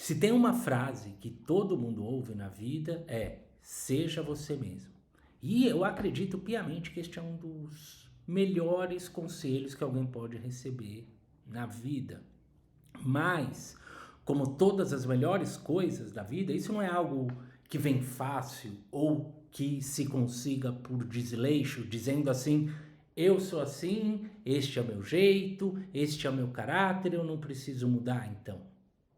Se tem uma frase que todo mundo ouve na vida é seja você mesmo. E eu acredito piamente que este é um dos melhores conselhos que alguém pode receber na vida. Mas, como todas as melhores coisas da vida, isso não é algo que vem fácil ou que se consiga por desleixo, dizendo assim: eu sou assim, este é o meu jeito, este é o meu caráter, eu não preciso mudar então.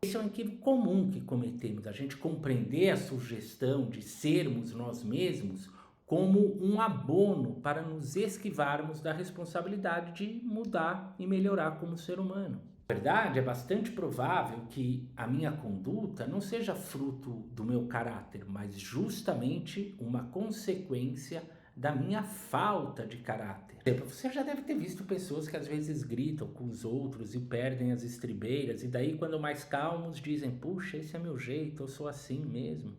Esse é um equívoco comum que cometemos, a gente compreender a sugestão de sermos nós mesmos como um abono para nos esquivarmos da responsabilidade de mudar e melhorar como ser humano. Na verdade, é bastante provável que a minha conduta não seja fruto do meu caráter, mas justamente uma consequência da minha falta de caráter. Você já deve ter visto pessoas que às vezes gritam com os outros e perdem as estribeiras, e daí, quando mais calmos, dizem: puxa, esse é meu jeito, eu sou assim mesmo.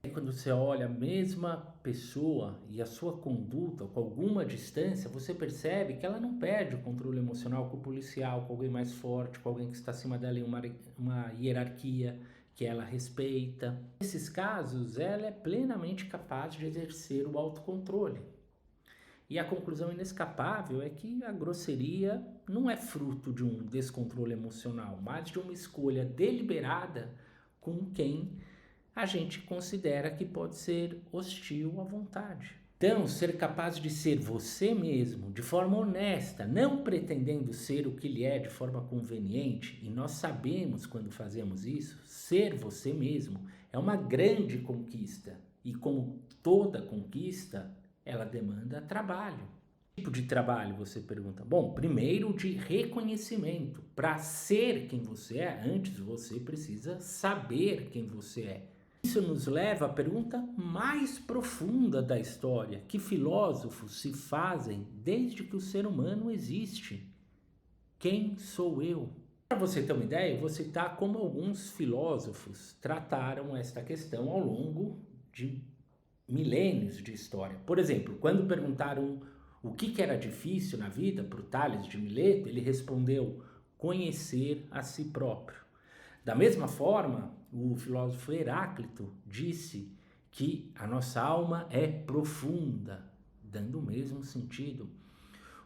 E quando você olha a mesma pessoa e a sua conduta com alguma distância, você percebe que ela não perde o controle emocional com o policial, com alguém mais forte, com alguém que está acima dela em uma hierarquia que ela respeita. Nesses casos, ela é plenamente capaz de exercer o autocontrole. E a conclusão inescapável é que a grosseria não é fruto de um descontrole emocional, mas de uma escolha deliberada com quem a gente considera que pode ser hostil à vontade. Então, ser capaz de ser você mesmo de forma honesta, não pretendendo ser o que ele é de forma conveniente, e nós sabemos quando fazemos isso, ser você mesmo é uma grande conquista. E como toda conquista, ela demanda trabalho. Que tipo de trabalho, você pergunta? Bom, primeiro de reconhecimento. Para ser quem você é, antes você precisa saber quem você é. Isso nos leva à pergunta mais profunda da história, que filósofos se fazem desde que o ser humano existe. Quem sou eu? Para você ter uma ideia, eu vou citar como alguns filósofos trataram esta questão ao longo de milênios de história. Por exemplo, quando perguntaram o que era difícil na vida para o Tales de Mileto, ele respondeu: conhecer a si próprio. Da mesma forma, o filósofo Heráclito disse que a nossa alma é profunda, dando o mesmo sentido.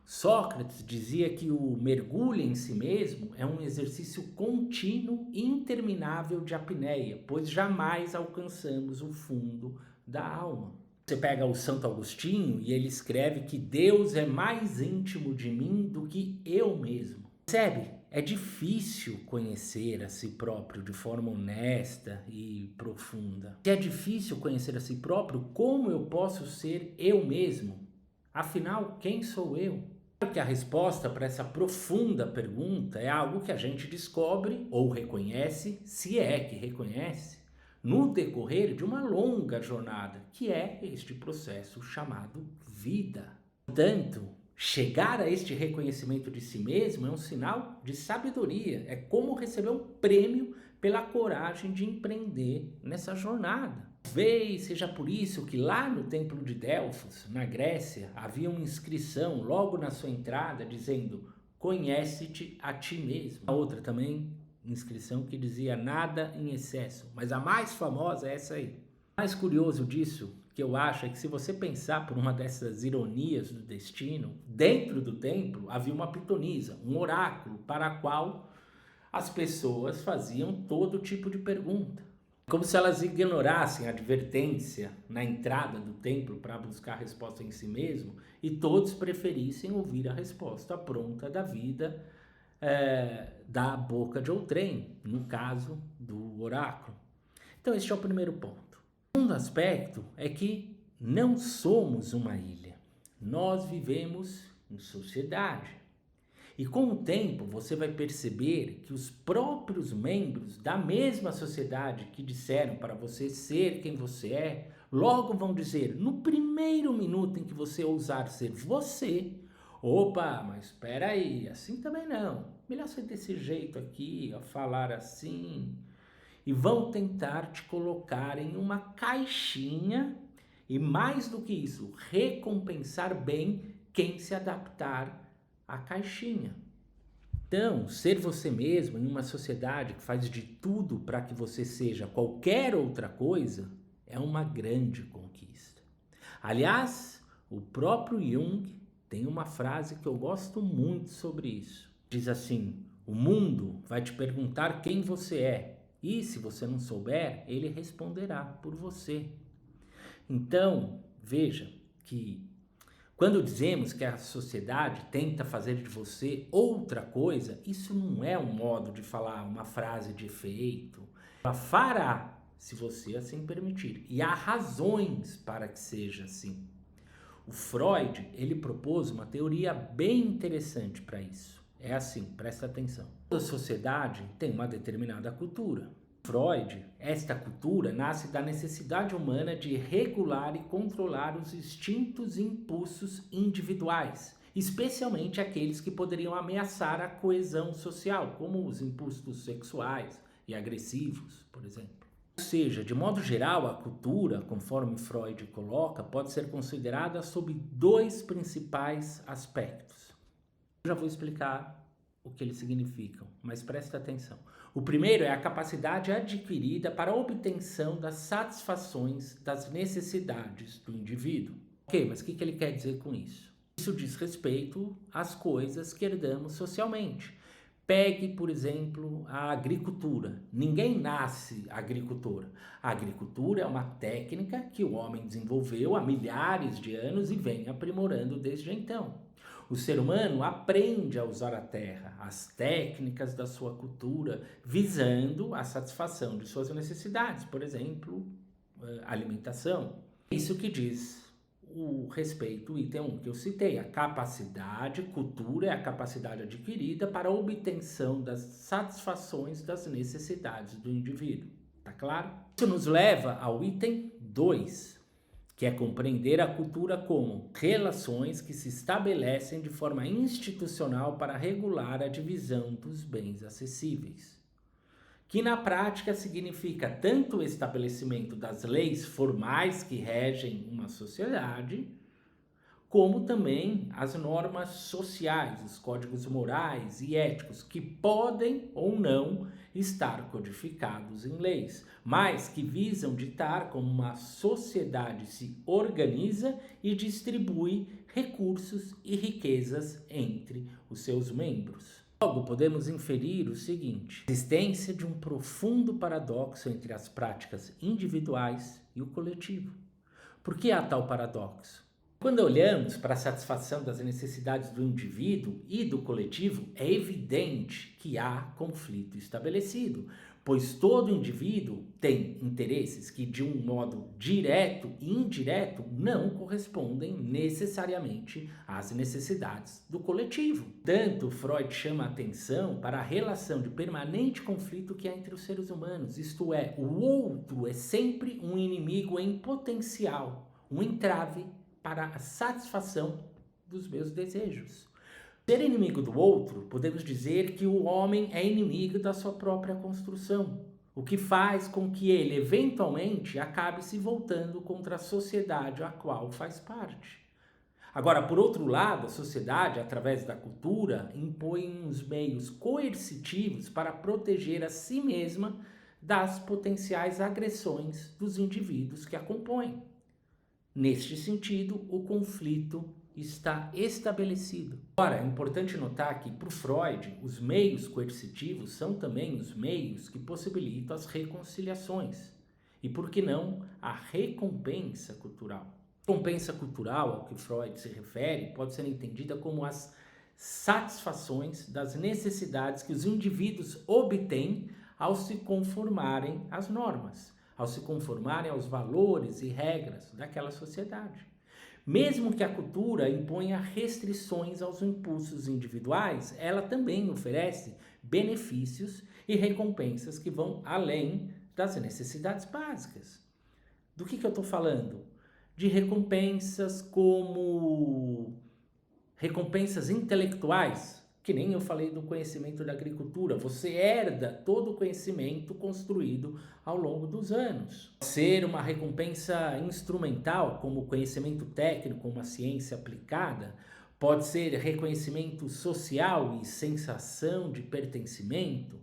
Sócrates dizia que o mergulho em si mesmo é um exercício contínuo e interminável de apneia, pois jamais alcançamos o fundo da alma. Você pega o Santo Agostinho e ele escreve que Deus é mais íntimo de mim do que eu mesmo. Percebe? É difícil conhecer a si próprio de forma honesta e profunda. Se é difícil conhecer a si próprio, como eu posso ser eu mesmo? Afinal, quem sou eu? Claro que a resposta para essa profunda pergunta é algo que a gente descobre ou reconhece, se é que reconhece, no decorrer de uma longa jornada, que é este processo chamado vida. Portanto, chegar a este reconhecimento de si mesmo é um sinal de sabedoria, é como receber um prêmio pela coragem de empreender nessa jornada. Talvez seja por isso que lá no templo de Delfos, na Grécia, havia uma inscrição logo na sua entrada dizendo: conhece-te a ti mesmo. A outra também, inscrição que dizia: nada em excesso, mas a mais famosa é essa aí. O mais curioso disso, que eu acho, é que se você pensar por uma dessas ironias do destino, dentro do templo havia uma pitonisa, um oráculo para a qual as pessoas faziam todo tipo de pergunta. Como se elas ignorassem a advertência na entrada do templo para buscar a resposta em si mesmo e todos preferissem ouvir a resposta pronta da vida da boca de outrem, no caso do oráculo. Então este é o primeiro ponto. O segundo aspecto é que não somos uma ilha. Nós vivemos em sociedade. E com o tempo você vai perceber que os próprios membros da mesma sociedade que disseram para você ser quem você é, logo vão dizer, no primeiro minuto em que você ousar ser você: opa, mas espera aí, assim também não. Melhor ser desse jeito aqui, ó, falar assim. E vão tentar te colocar em uma caixinha e, mais do que isso, recompensar bem quem se adaptar à caixinha. Então, ser você mesmo em uma sociedade que faz de tudo para que você seja qualquer outra coisa é uma grande conquista. Aliás, o próprio Jung tem uma frase que eu gosto muito sobre isso. Diz assim: o mundo vai te perguntar quem você é, e se você não souber, ele responderá por você. Então, veja que quando dizemos que a sociedade tenta fazer de você outra coisa, isso não é um modo de falar, uma frase de efeito. Ela fará, se você assim permitir. E há razões para que seja assim. O Freud, ele propôs uma teoria bem interessante para isso. É assim, presta atenção. Toda sociedade tem uma determinada cultura. Freud, esta cultura nasce da necessidade humana de regular e controlar os instintos e impulsos individuais, especialmente aqueles que poderiam ameaçar a coesão social, como os impulsos sexuais e agressivos, por exemplo. Ou seja, de modo geral, a cultura, conforme Freud coloca, pode ser considerada sob dois principais aspectos. Eu já vou explicar o que eles significam, mas presta atenção. O primeiro é a capacidade adquirida para a obtenção das satisfações das necessidades do indivíduo. Ok, mas o que ele quer dizer com isso? Isso diz respeito às coisas que herdamos socialmente. Pegue, por exemplo, a agricultura. Ninguém nasce agricultor. A agricultura é uma técnica que o homem desenvolveu há milhares de anos e vem aprimorando desde então. O ser humano aprende a usar a terra, as técnicas da sua cultura, visando a satisfação de suas necessidades, por exemplo, alimentação. Isso que diz o respeito, o item 1 que eu citei, a capacidade, cultura é a capacidade adquirida para a obtenção das satisfações das necessidades do indivíduo. Tá claro? Isso nos leva ao item 2, que é compreender a cultura como relações que se estabelecem de forma institucional para regular a divisão dos bens acessíveis, que na prática significa tanto o estabelecimento das leis formais que regem uma sociedade, como também as normas sociais, os códigos morais e éticos, que podem ou não estar codificados em leis, mas que visam ditar como uma sociedade se organiza e distribui recursos e riquezas entre os seus membros. Logo, podemos inferir o seguinte: a existência de um profundo paradoxo entre as práticas individuais e o coletivo. Por que há tal paradoxo? Quando olhamos para a satisfação das necessidades do indivíduo e do coletivo, é evidente que há conflito estabelecido, pois todo indivíduo tem interesses que, de um modo direto e indireto, não correspondem necessariamente às necessidades do coletivo. Tanto Freud chama a atenção para a relação de permanente conflito que há entre os seres humanos, isto é, o outro é sempre um inimigo em potencial, um entrave para a satisfação dos meus desejos. Ser inimigo do outro, podemos dizer que o homem é inimigo da sua própria construção, o que faz com que ele, eventualmente, acabe se voltando contra a sociedade a qual faz parte. Agora, por outro lado, a sociedade, através da cultura, impõe uns meios coercitivos para proteger a si mesma das potenciais agressões dos indivíduos que a compõem. Neste sentido, o conflito está estabelecido. Ora, é importante notar que, para o Freud, os meios coercitivos são também os meios que possibilitam as reconciliações. E, por que não, a recompensa cultural. A recompensa cultural, ao que Freud se refere, pode ser entendida como as satisfações das necessidades que os indivíduos obtêm ao se conformarem às normas, ao se conformarem aos valores e regras daquela sociedade. Mesmo que a cultura imponha restrições aos impulsos individuais, ela também oferece benefícios e recompensas que vão além das necessidades básicas. Do que eu estou falando? De recompensas como recompensas intelectuais, que nem eu falei do conhecimento da agricultura. Você herda todo o conhecimento construído ao longo dos anos. Ser uma recompensa instrumental, como o conhecimento técnico, uma ciência aplicada, Pode ser reconhecimento social e sensação de pertencimento.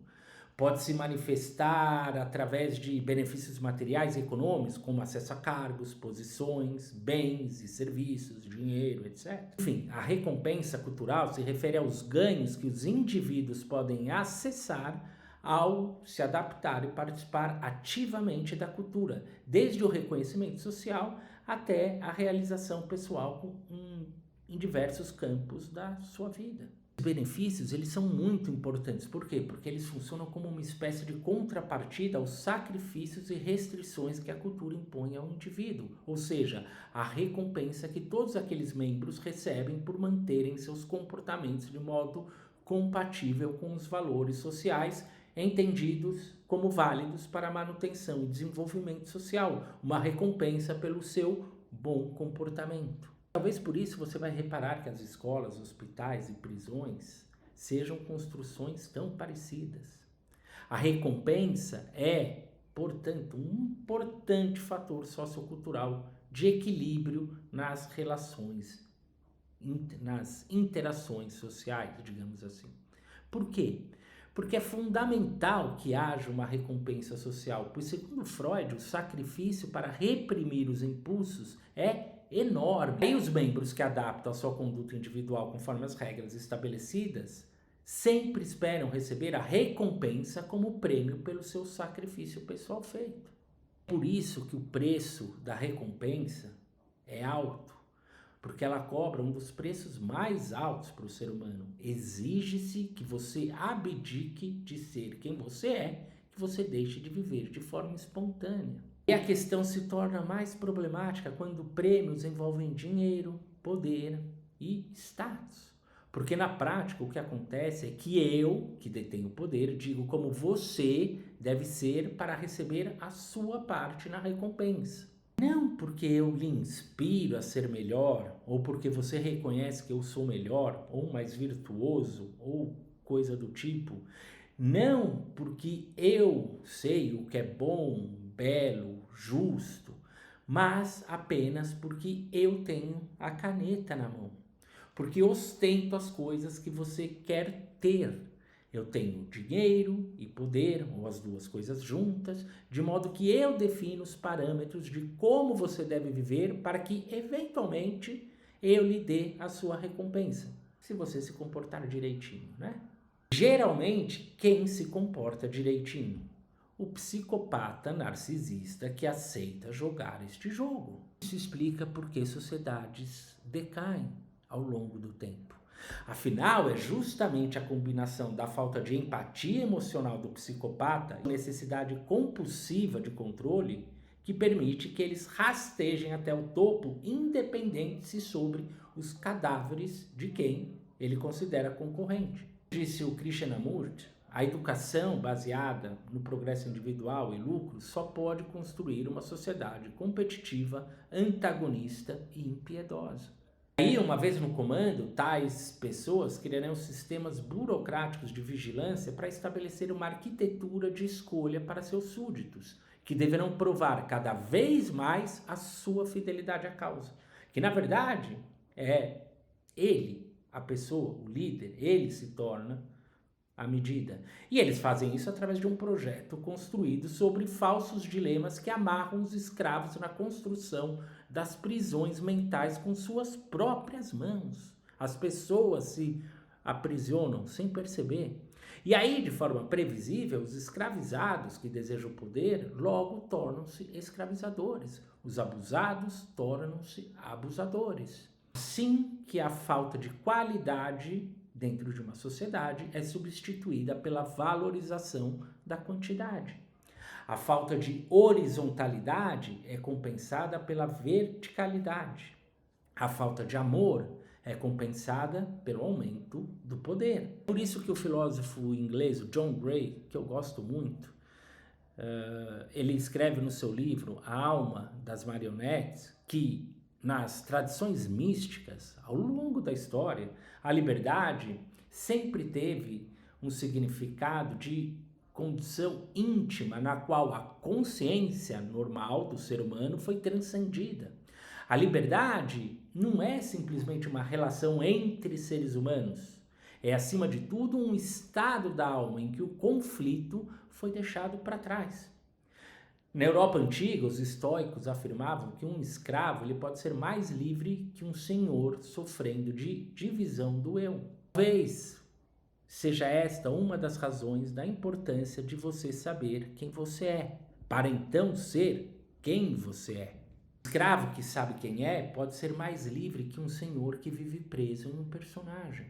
Pode se manifestar através de benefícios materiais e econômicos, como acesso a cargos, posições, bens e serviços, dinheiro, etc. Enfim, a recompensa cultural se refere aos ganhos que os indivíduos podem acessar ao se adaptar e participar ativamente da cultura, desde o reconhecimento social até a realização pessoal em diversos campos da sua vida. Os benefícios, eles são muito importantes. Por quê? Porque eles funcionam como uma espécie de contrapartida aos sacrifícios e restrições que a cultura impõe ao indivíduo, ou seja, a recompensa que todos aqueles membros recebem por manterem seus comportamentos de modo compatível com os valores sociais entendidos como válidos para a manutenção e desenvolvimento social, uma recompensa pelo seu bom comportamento. Talvez por isso você vai reparar que as escolas, hospitais e prisões sejam construções tão parecidas. A recompensa é, portanto, um importante fator sociocultural de equilíbrio nas relações, nas interações sociais, digamos assim. Por quê? Porque é fundamental que haja uma recompensa social, pois, segundo Freud, o sacrifício para reprimir os impulsos é enorme. E os membros que adaptam a sua conduta individual conforme as regras estabelecidas sempre esperam receber a recompensa como prêmio pelo seu sacrifício pessoal feito. Por isso que o preço da recompensa é alto, porque ela cobra um dos preços mais altos para o ser humano. Exige-se que você abdique de ser quem você é, que você deixe de viver de forma espontânea. E a questão se torna mais problemática quando prêmios envolvem dinheiro, poder e status. Porque na prática o que acontece é que eu, que detenho o poder, digo como você deve ser para receber a sua parte na recompensa. Não porque eu lhe inspiro a ser melhor, ou porque você reconhece que eu sou melhor, ou mais virtuoso, ou coisa do tipo. Não porque eu sei o que é bom, belo, justo, mas apenas porque eu tenho a caneta na mão. Porque ostento as coisas que você quer ter. Eu tenho dinheiro e poder, ou as duas coisas juntas, de modo que eu defino os parâmetros de como você deve viver para que, eventualmente, eu lhe dê a sua recompensa, se você se comportar direitinho, né? Geralmente, quem se comporta direitinho? O psicopata narcisista que aceita jogar este jogo. Isso explica por que sociedades decaem ao longo do tempo. Afinal, é justamente a combinação da falta de empatia emocional do psicopata e a necessidade compulsiva de controle que permite que eles rastejem até o topo, independente sobre os cadáveres de quem ele considera concorrente. Disse o Krishnamurti, a educação baseada no progresso individual e lucro só pode construir uma sociedade competitiva, antagonista e impiedosa. Aí, uma vez no comando, tais pessoas criarão sistemas burocráticos de vigilância para estabelecer uma arquitetura de escolha para seus súditos, que deverão provar cada vez mais a sua fidelidade à causa. Que, na verdade, é ele, a pessoa, o líder, ele se torna a medida. E eles fazem isso através de um projeto construído sobre falsos dilemas que amarram os escravos na construção das prisões mentais com suas próprias mãos. As pessoas se aprisionam sem perceber. E aí, de forma previsível, os escravizados que desejam poder logo tornam-se escravizadores. Os abusados tornam-se abusadores. Assim que a falta de qualidade dentro de uma sociedade é substituída pela valorização da quantidade. A falta de horizontalidade é compensada pela verticalidade. A falta de amor é compensada pelo aumento do poder. Por isso que o filósofo inglês John Gray, que eu gosto muito, ele escreve no seu livro A Alma das Marionetes que nas tradições místicas, ao longo da história, a liberdade sempre teve um significado de condição íntima na qual a consciência normal do ser humano foi transcendida. A liberdade não é simplesmente uma relação entre seres humanos. É, acima de tudo, um estado da alma em que o conflito foi deixado para trás. Na Europa antiga, os estoicos afirmavam que um escravo ele pode ser mais livre que um senhor sofrendo de divisão do eu. Talvez seja esta uma das razões da importância de você saber quem você é, para então ser quem você é. O escravo que sabe quem é pode ser mais livre que um senhor que vive preso em um personagem.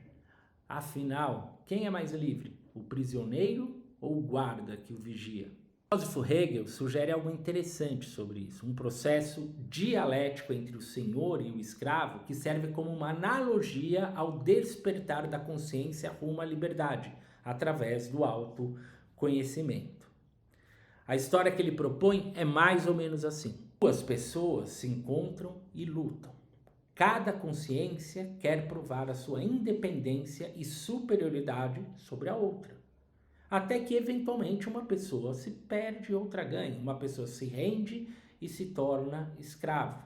Afinal, quem é mais livre? O prisioneiro ou o guarda que o vigia? O filósofo Hegel sugere algo interessante sobre isso, um processo dialético entre o senhor e o escravo que serve como uma analogia ao despertar da consciência rumo à liberdade, através do autoconhecimento. A história que ele propõe é mais ou menos assim. Duas pessoas se encontram e lutam. Cada consciência quer provar a sua independência e superioridade sobre a outra. Até que, eventualmente, uma pessoa se perde e outra ganha. Uma pessoa se rende e se torna escravo.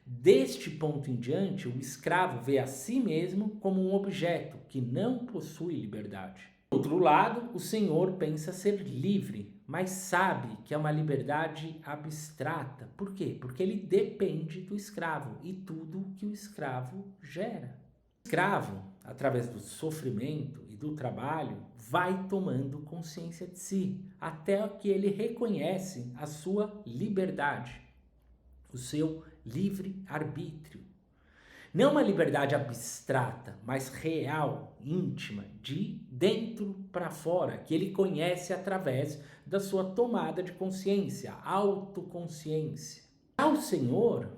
Deste ponto em diante, o escravo vê a si mesmo como um objeto que não possui liberdade. Por outro lado, o senhor pensa ser livre, mas sabe que é uma liberdade abstrata. Por quê? Porque ele depende do escravo e tudo que o escravo gera. O escravo, através do sofrimento e do trabalho, vai tomando consciência de si, até que ele reconhece a sua liberdade, o seu livre-arbítrio. Não uma liberdade abstrata, mas real, íntima, de dentro para fora, que ele conhece através da sua tomada de consciência, autoconsciência. Já o Senhor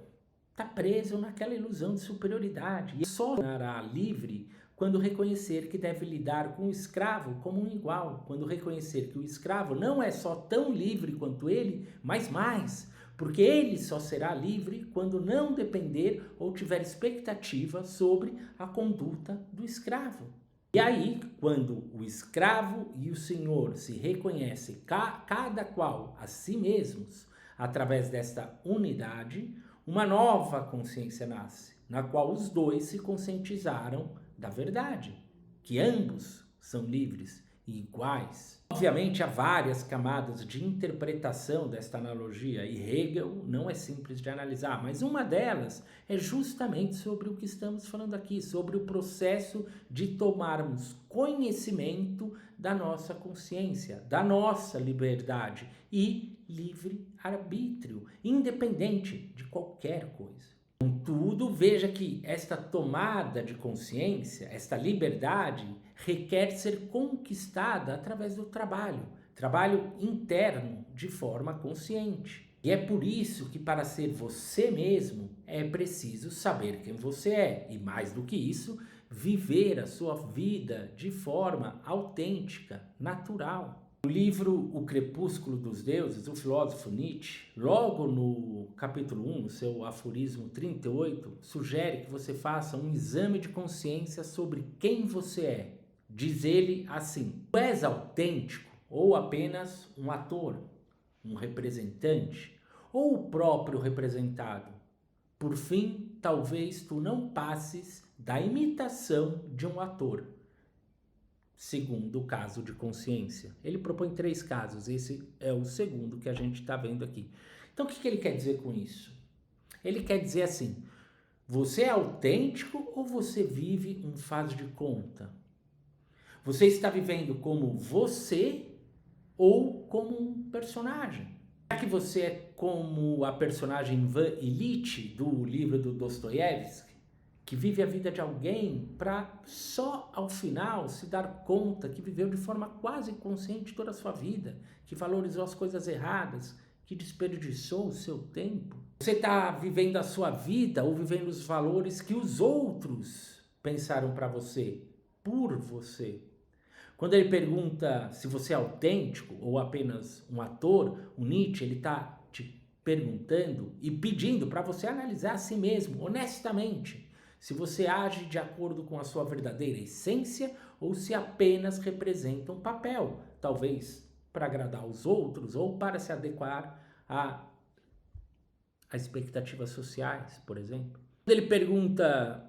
está preso naquela ilusão de superioridade e só tornará livre quando reconhecer que deve lidar com o escravo como um igual, quando reconhecer que o escravo não é só tão livre quanto ele, mas mais, porque ele só será livre quando não depender ou tiver expectativa sobre a conduta do escravo. E aí, quando o escravo e o senhor se reconhecem cada qual a si mesmos, através desta unidade, uma nova consciência nasce, na qual os dois se conscientizaram da verdade, que ambos são livres e iguais. Obviamente há várias camadas de interpretação desta analogia e Hegel não é simples de analisar, mas uma delas é justamente sobre o que estamos falando aqui, sobre o processo de tomarmos conhecimento da nossa consciência, da nossa liberdade e livre-arbítrio, independente de qualquer coisa. Contudo, veja que esta tomada de consciência, esta liberdade, requer ser conquistada através do trabalho interno de forma consciente. E é por isso que para ser você mesmo é preciso saber quem você é e, mais do que isso, viver a sua vida de forma autêntica, natural. No livro O Crepúsculo dos Deuses, o filósofo Nietzsche, logo no capítulo 1, no seu aforismo 38, sugere que você faça um exame de consciência sobre quem você é. Diz ele assim: tu és autêntico ou apenas um ator, um representante, ou o próprio representado? Por fim, talvez tu não passes da imitação de um ator. Segundo o caso de consciência. Ele propõe 3 casos, esse é o segundo que a gente está vendo aqui. Então, o que ele quer dizer com isso? Ele quer dizer assim: você é autêntico ou você vive um faz de conta? Você está vivendo como você ou como um personagem? Será que você é como a personagem Ivan Ilitch do livro do Dostoiévski, que vive a vida de alguém para só ao final se dar conta que viveu de forma quase consciente toda a sua vida, que valorizou as coisas erradas, que desperdiçou o seu tempo? Você está vivendo a sua vida ou vivendo os valores que os outros pensaram para você, por você? Quando ele pergunta se você é autêntico ou apenas um ator, o Nietzsche ele está te perguntando e pedindo para você analisar a si mesmo, honestamente, se você age de acordo com a sua verdadeira essência ou se apenas representa um papel, talvez para agradar os outros ou para se adequar as expectativas sociais, por exemplo. Quando ele pergunta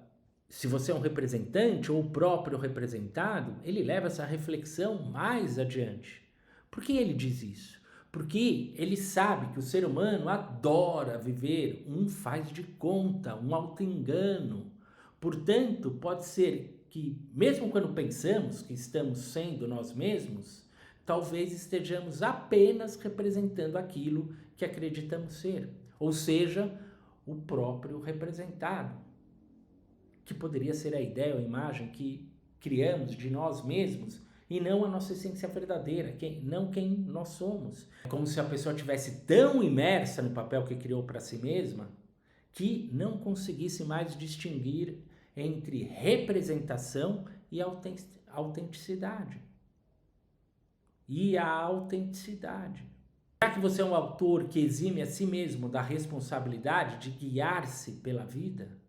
se você é um representante ou o próprio representado, ele leva essa reflexão mais adiante. Por que ele diz isso? Porque ele sabe que o ser humano adora viver um faz de conta, um auto-engano. Portanto, pode ser que, mesmo quando pensamos que estamos sendo nós mesmos, talvez estejamos apenas representando aquilo que acreditamos ser, ou seja, o próprio representado, que poderia ser a ideia ou a imagem que criamos de nós mesmos e não a nossa essência verdadeira, não quem nós somos. É como se a pessoa tivesse tão imersa no papel que criou para si mesma que não conseguisse mais distinguir entre representação e autenticidade. E a autenticidade. Será que você é um autor que exime a si mesmo da responsabilidade de guiar-se pela vida?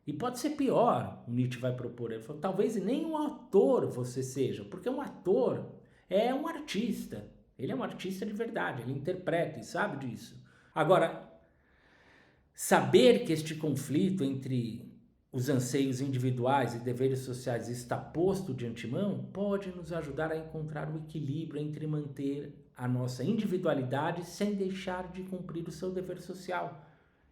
E pode ser pior, o Nietzsche vai propor. Ele falou, talvez nem um ator você seja, porque um ator é um artista. Ele é um artista de verdade, ele interpreta e sabe disso. Agora, saber que este conflito entre os anseios individuais e deveres sociais está posto de antemão pode nos ajudar a encontrar o equilíbrio entre manter a nossa individualidade sem deixar de cumprir o seu dever social,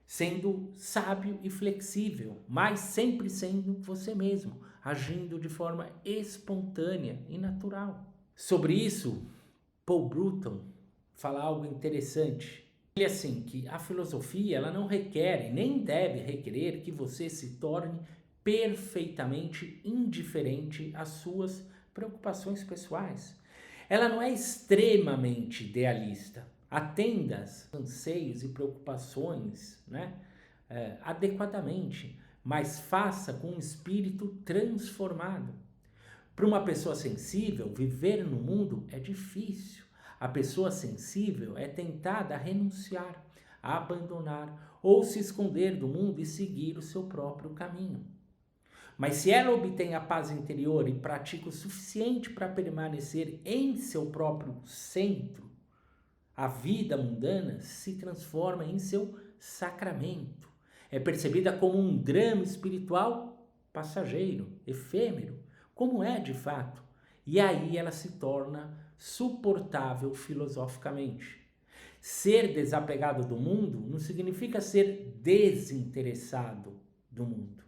sendo sábio e flexível, mas sempre sendo você mesmo, agindo de forma espontânea e natural. Sobre isso, Paul Bruton fala algo interessante. Ele assim, que a filosofia ela não requer e nem deve requerer que você se torne perfeitamente indiferente às suas preocupações pessoais. Ela não é extremamente idealista. Atenda aos anseios e preocupações, né, adequadamente, mas faça com um espírito transformado. Para uma pessoa sensível, viver no mundo é difícil. A pessoa sensível é tentada a renunciar, a abandonar ou se esconder do mundo e seguir o seu próprio caminho. Mas se ela obtém a paz interior e pratica o suficiente para permanecer em seu próprio centro, a vida mundana se transforma em seu sacramento. É percebida como um drama espiritual passageiro, efêmero, como é de fato. E aí ela se torna suportável filosoficamente. Ser desapegado do mundo não significa ser desinteressado do mundo.